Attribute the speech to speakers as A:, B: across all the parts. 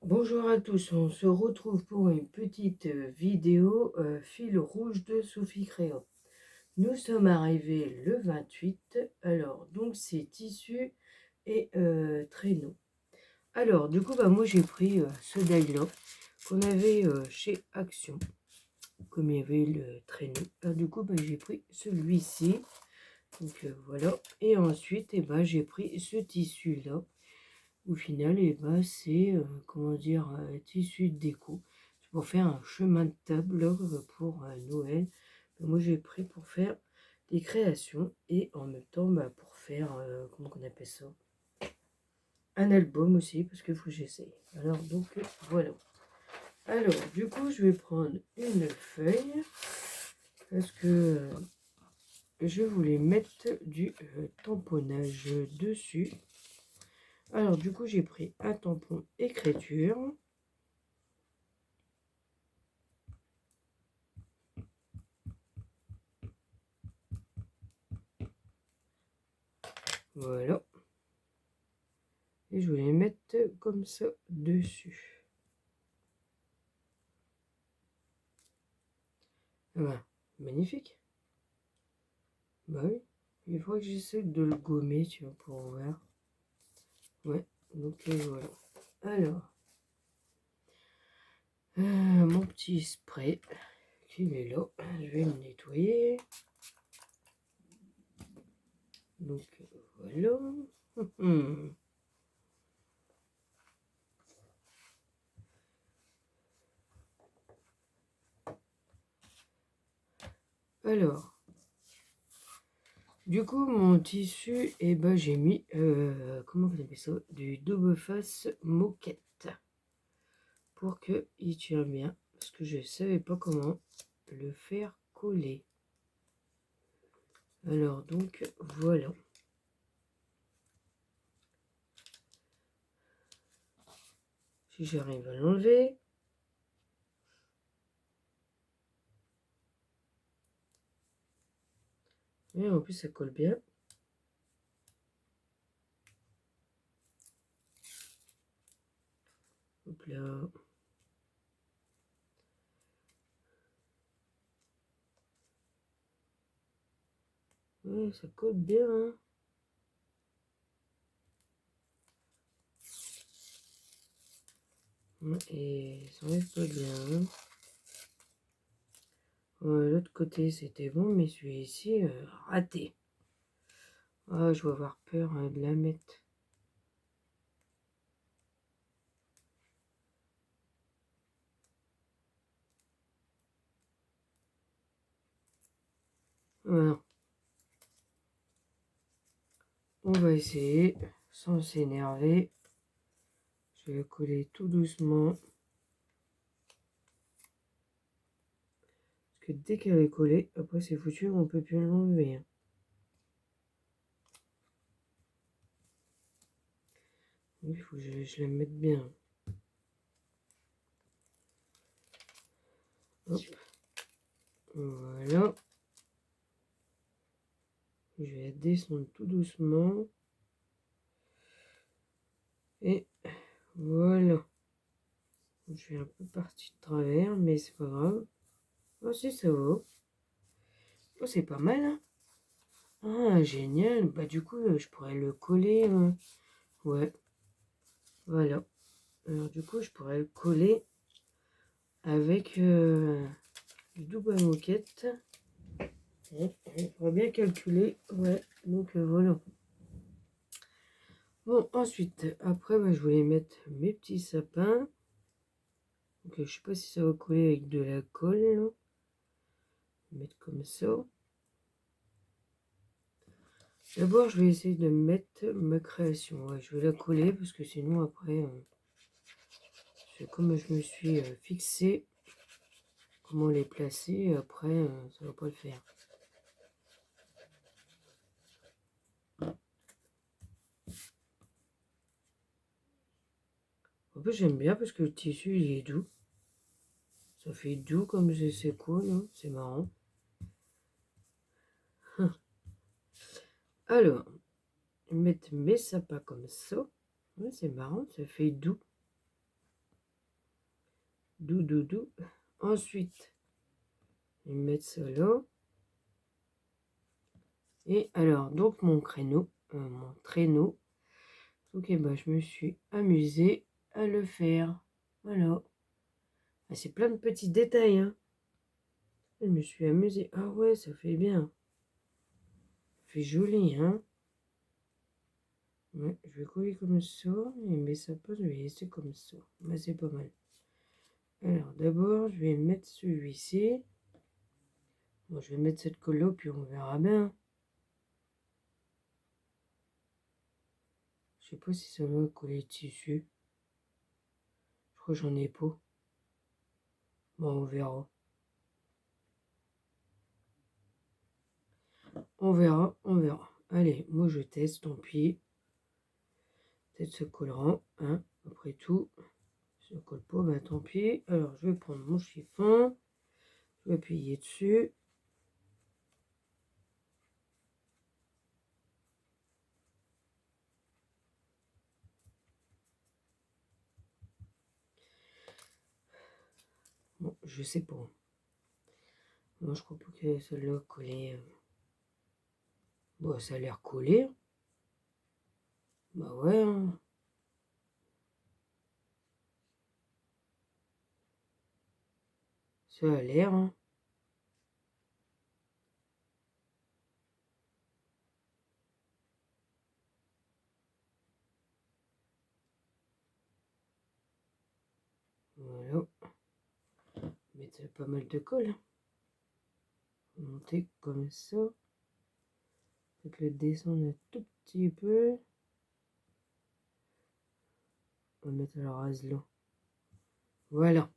A: Bonjour à tous, on se retrouve pour une petite vidéo fil rouge de Sophie Créa. Nous sommes arrivés le 28, alors donc c'est tissu et traîneau. Alors du coup moi j'ai pris ce die-là qu'on avait chez Action, comme il y avait le traîneau. Alors, du coup j'ai pris celui-ci, donc voilà. Et ensuite j'ai pris ce tissu là. Au final, c'est, comment dire, tissu de déco. C'est pour faire un chemin de table pour Noël. Moi, j'ai pris pour faire des créations et en même temps pour faire, comment on appelle ça, un album aussi, parce qu'il faut que j'essaye. Alors, donc, voilà. Alors, du coup, je vais prendre une feuille parce que je voulais mettre du tamponnage dessus. Alors, du coup, j'ai pris un tampon écriture. Voilà. Et je vais les mettre comme ça dessus. Voilà. Magnifique. Bah oui. Il faut que j'essaie de le gommer, tu vois, pour voir. Ouais. Donc voilà. Alors. Mon petit spray. Il est là. Je vais le nettoyer. Donc voilà. Alors. Du coup, mon tissu, j'ai mis, comment vous appelez ça, du double face moquette pour qu'il tire bien, parce que je ne savais pas comment le faire coller. Alors donc, voilà. Si j'arrive à l'enlever. Et en plus, ça colle bien. Hop là. Ouais, ça colle bien, hein. Ouais, et ça enlève pas bien, hein. Ouais, l'autre côté, c'était bon, mais celui-ci, raté. Ah, je vais avoir peur de la mettre. Voilà. On va essayer, sans s'énerver. Je vais le coller tout doucement. Parce que dès qu'elle est collée, après c'est foutu, on peut plus l'enlever, hein. Il faut que je la mette bien. Hop. Voilà. Je vais la descendre tout doucement. Et voilà. Je suis un peu partie de travers, mais c'est pas grave. Oh si, ça va. Oh, c'est pas mal, hein. Ah, génial. Bah du coup, je pourrais le coller. Ouais, voilà. Alors du coup, je pourrais le coller avec du double moquette. Il faudrait bien calculer. Ouais, donc voilà. Bon, ensuite, après, je voulais mettre mes petits sapins. Donc, je sais pas si ça va coller avec de la colle, là. Mettre comme ça. D'abord, je vais essayer de mettre ma création. Ouais, je vais la coller parce que sinon, après, c'est comme je me suis fixé comment les placer. Après, ça va pas le faire. En plus, j'aime bien parce que le tissu, il est doux. Ça fait doux comme je sais quoi, là. C'est marrant. Alors, mettre mes sapins comme ça. Ouais, c'est marrant, ça fait doux. doux. Ensuite, je vais mettre ça là. Et alors, donc mon traîneau. Ok, bah je me suis amusée à le faire. Voilà. Ah, c'est plein de petits détails, hein. Je me suis amusée. Ah ouais, ça fait bien. Ça fait joli, hein. Ouais, je vais coller comme ça. Mais ça pose, je vais laisser comme ça. Mais c'est pas mal. Alors, d'abord, je vais mettre celui-ci. Bon, je vais mettre cette colle là, puis on verra bien. Je sais pas si ça va coller le tissu. Je crois que j'en ai pas. Bon, on verra. On verra. Allez, moi je teste, tant pis. Peut-être ce collera, hein. Après tout, si ça colle pas, bah tant pis. Alors, je vais prendre mon chiffon. Je vais appuyer dessus. Bon, je sais pas. Moi, je crois pas que celle-là collée. Bon, ça a l'air collé. Bah ouais, hein. Ça a l'air, hein. Voilà. Mettre pas mal de colle, hein. Monter comme ça. Peut-être le descendre un tout petit peu. On va mettre le rase là. Voilà.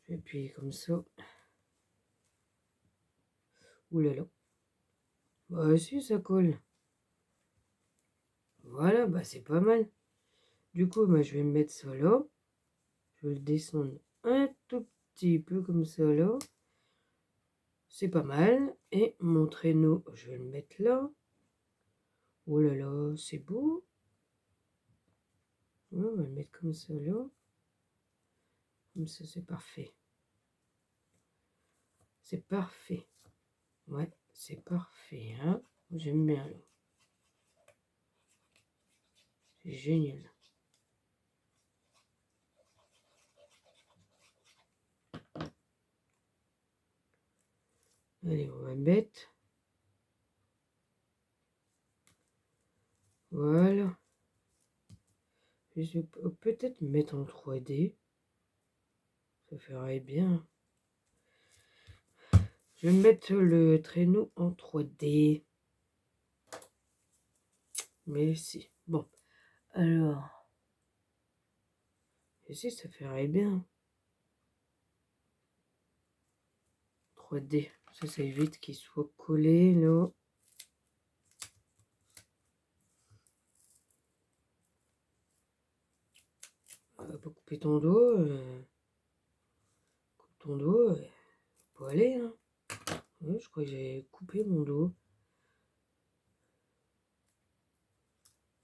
A: Je vais appuyer comme ça. Ouh là là. Bah si, ça colle. Voilà, bah c'est pas mal. Du coup, bah, je vais mettre ça là. Je vais le descendre un tout petit peu comme ça là. C'est pas mal. Et mon traîneau, je vais le mettre là. Oh là là, c'est beau. Ouais, on va le mettre comme ça là. Comme ça, c'est parfait. C'est parfait. Ouais, c'est parfait, hein. J'aime bien là. C'est génial. Allez, on va mettre. Voilà. Je vais peut-être mettre en 3D. Ça ferait bien. Je vais mettre le traîneau en 3D. Mais si. Bon. Alors. Et si, ça ferait bien. 3D. Ça évite qu'il soit collé là. On va pas couper ton dos. Coupe ton dos. Faut aller, hein. Ouais, je crois que j'ai coupé mon dos.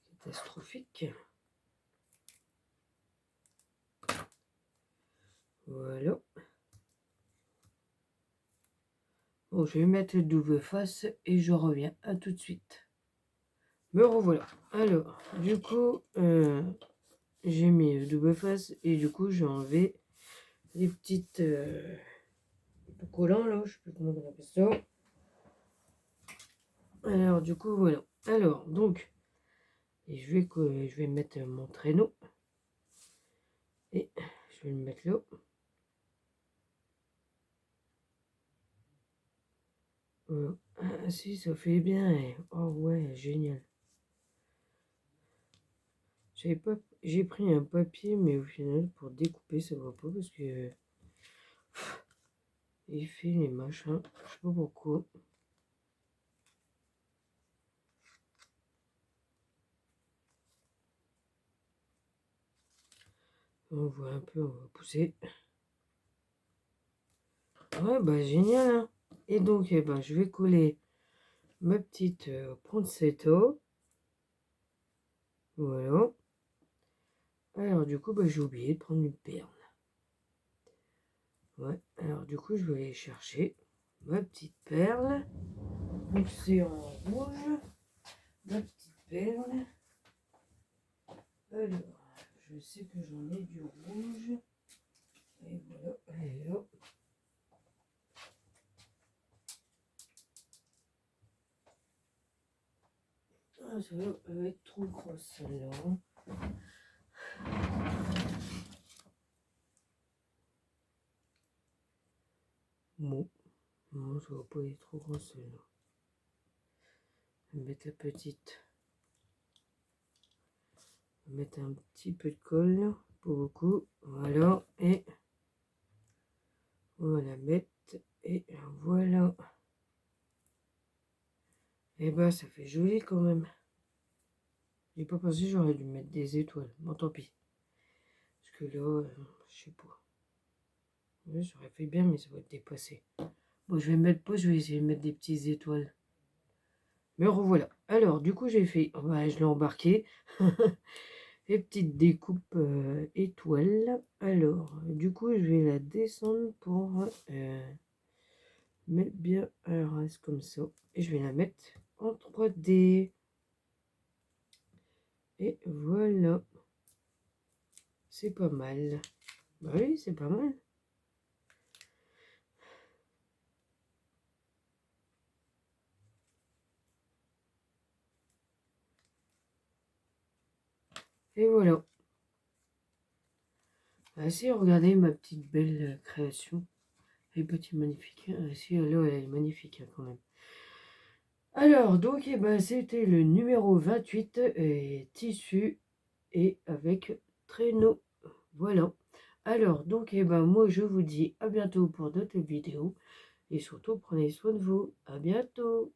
A: Catastrophique. Voilà. Bon, je vais mettre le double face et je reviens. À tout de suite. Me revoilà. Alors, du coup, j'ai mis le double face et du coup, j'ai enlevé les petites collants là. Je sais plus comment on appelle ça. Alors, du coup, voilà. Alors, donc, et je vais mettre mon traîneau. Et je vais le mettre là. Ah si, ça fait bien. Oh ouais, génial. J'ai pris un papier, mais au final, pour découper, ça va pas parce que il fait les machins. Je sais pas pourquoi. On voit un peu, on va pousser. Ouais, bah génial, hein. Et donc, eh ben, je vais coller ma petite poinsettia. Voilà. Alors du coup, j'ai oublié de prendre une perle. Ouais, alors du coup, je vais aller chercher ma petite perle. Donc c'est en rouge, ma petite perle. Alors, je sais que j'en ai du rouge. Et voilà, elle est là. Ah, ça va être trop grosse celle-là. Bon, non, ça va pas être trop grosse celle-là. Je vais mettre la petite. Je vais mettre un petit peu de colle, pas beaucoup. Voilà, et on va la mettre. Et voilà. Et ça fait joli quand même. J'ai pas pensé, j'aurais dû mettre des étoiles. Bon, tant pis. Parce que là, je sais pas. Ouais, j'aurais fait bien, mais ça va être dépassé. Bon, je vais mettre pas, je vais essayer de mettre des petites étoiles. Mais revoilà. Alors, du coup, j'ai fait, je l'ai embarqué. Les petites découpes étoiles. Alors, du coup, je vais la descendre pour mettre bien. Alors, reste comme ça. Et je vais la mettre en 3D. Et voilà. C'est pas mal. Bah oui, c'est pas mal. Et voilà. Ah si, regardez ma petite belle création. Elle est petite, magnifique. Ah si, là, elle est magnifique quand même. Alors, donc, c'était le numéro 28, et tissu et avec traîneau. Voilà. Alors, donc, moi, je vous dis à bientôt pour d'autres vidéos. Et surtout, prenez soin de vous. À bientôt.